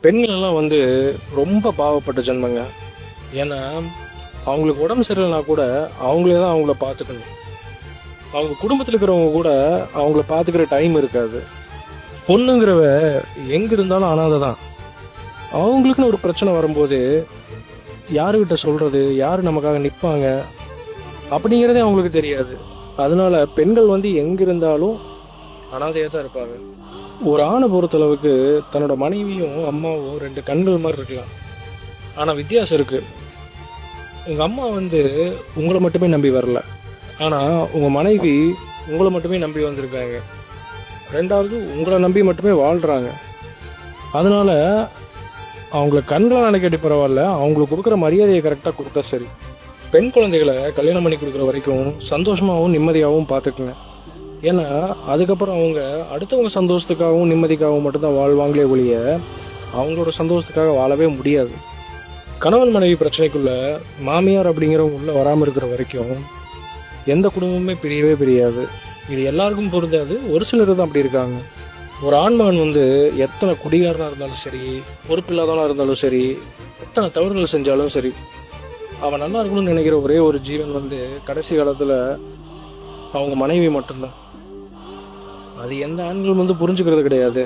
பெண்கள் எல்லாம் ரொம்ப பாவப்பட்ட ஜென்மங்க. ஏன்னா அவங்களுக்கு உடம்பு சரியில்லைனா கூட அவங்களே தான் அவங்கள பார்த்துக்கணும். அவங்க குடும்பத்தில் இருக்கிறவங்க கூட அவங்கள பார்த்துக்கிற டைம் இருக்காது. பொண்ணுங்கிறவ எங்க இருந்தாலும் அனாதை தான். அவங்களுக்குன்னு ஒரு பிரச்சனை வரும்போது யாருக்கிட்ட சொல்றது, யாரு நமக்காக நிற்பாங்க அப்படிங்கிறதே அவங்களுக்கு தெரியாது. அதனால பெண்கள் எங்க இருந்தாலும் அனாதையாக தான் இருப்பாங்க. ஒரு ஆணை பொறுத்தளவுக்கு தன்னோட மனைவியும் அம்மாவும் ரெண்டு கண்கள் மாதிரி இருக்கலாம். ஆனால் வித்தியாசம் இருக்கு. உங்கள் அம்மா உங்களை மட்டுமே நம்பி வரல, ஆனால் உங்கள் மனைவி உங்களை மட்டுமே நம்பி வந்திருக்காங்க. ரெண்டாவது, உங்களை நம்பி மட்டுமே வாழ்கிறாங்க. அதனால அவங்கள கண்களை நினைக்கட்டி பரவாயில்ல, அவங்களுக்கு கொடுக்குற மரியாதையை கரெக்டாக கொடுத்தா சரி. பெண் குழந்தைகளை கல்யாணம் பண்ணி கொடுக்குற வரைக்கும் சந்தோஷமாகவும் நிம்மதியாகவும் பார்த்துக்குங்க. ஏன்னா அதுக்கப்புறம் அவங்க அடுத்தவங்க சந்தோஷத்துக்காகவும் நிம்மதிக்காகவும் மட்டும்தான் வாழ்வாங்களே ஒழிய அவங்களோட சந்தோஷத்துக்காக வாழவே முடியாது. கணவன் மனைவி பிரச்சனைக்குள்ள மாமியார் அப்படிங்கிறவங்க உள்ள வராமல் இருக்கிற வரைக்கும் எந்த குடும்பமுமே பிரியவே பிரியாது. இது எல்லாருக்கும் பொருந்தாது, ஒரு சிலர் தான் அப்படி இருக்காங்க. ஒரு ஆண்மகன் எத்தனை குடிகாரனாக இருந்தாலும் சரி, பொறுப்பில்லாதவனாக இருந்தாலும் சரி, எத்தனை தவறுகள் செஞ்சாலும் சரி, அவன் நல்லா இருக்கணும்னு நினைக்கிற ஒரே ஒரு ஜீவன் கடைசி காலத்தில் அவங்க மனைவி மட்டும்தான். அது எந்த ஆண்களும் புரிஞ்சுக்கிறது கிடையாது.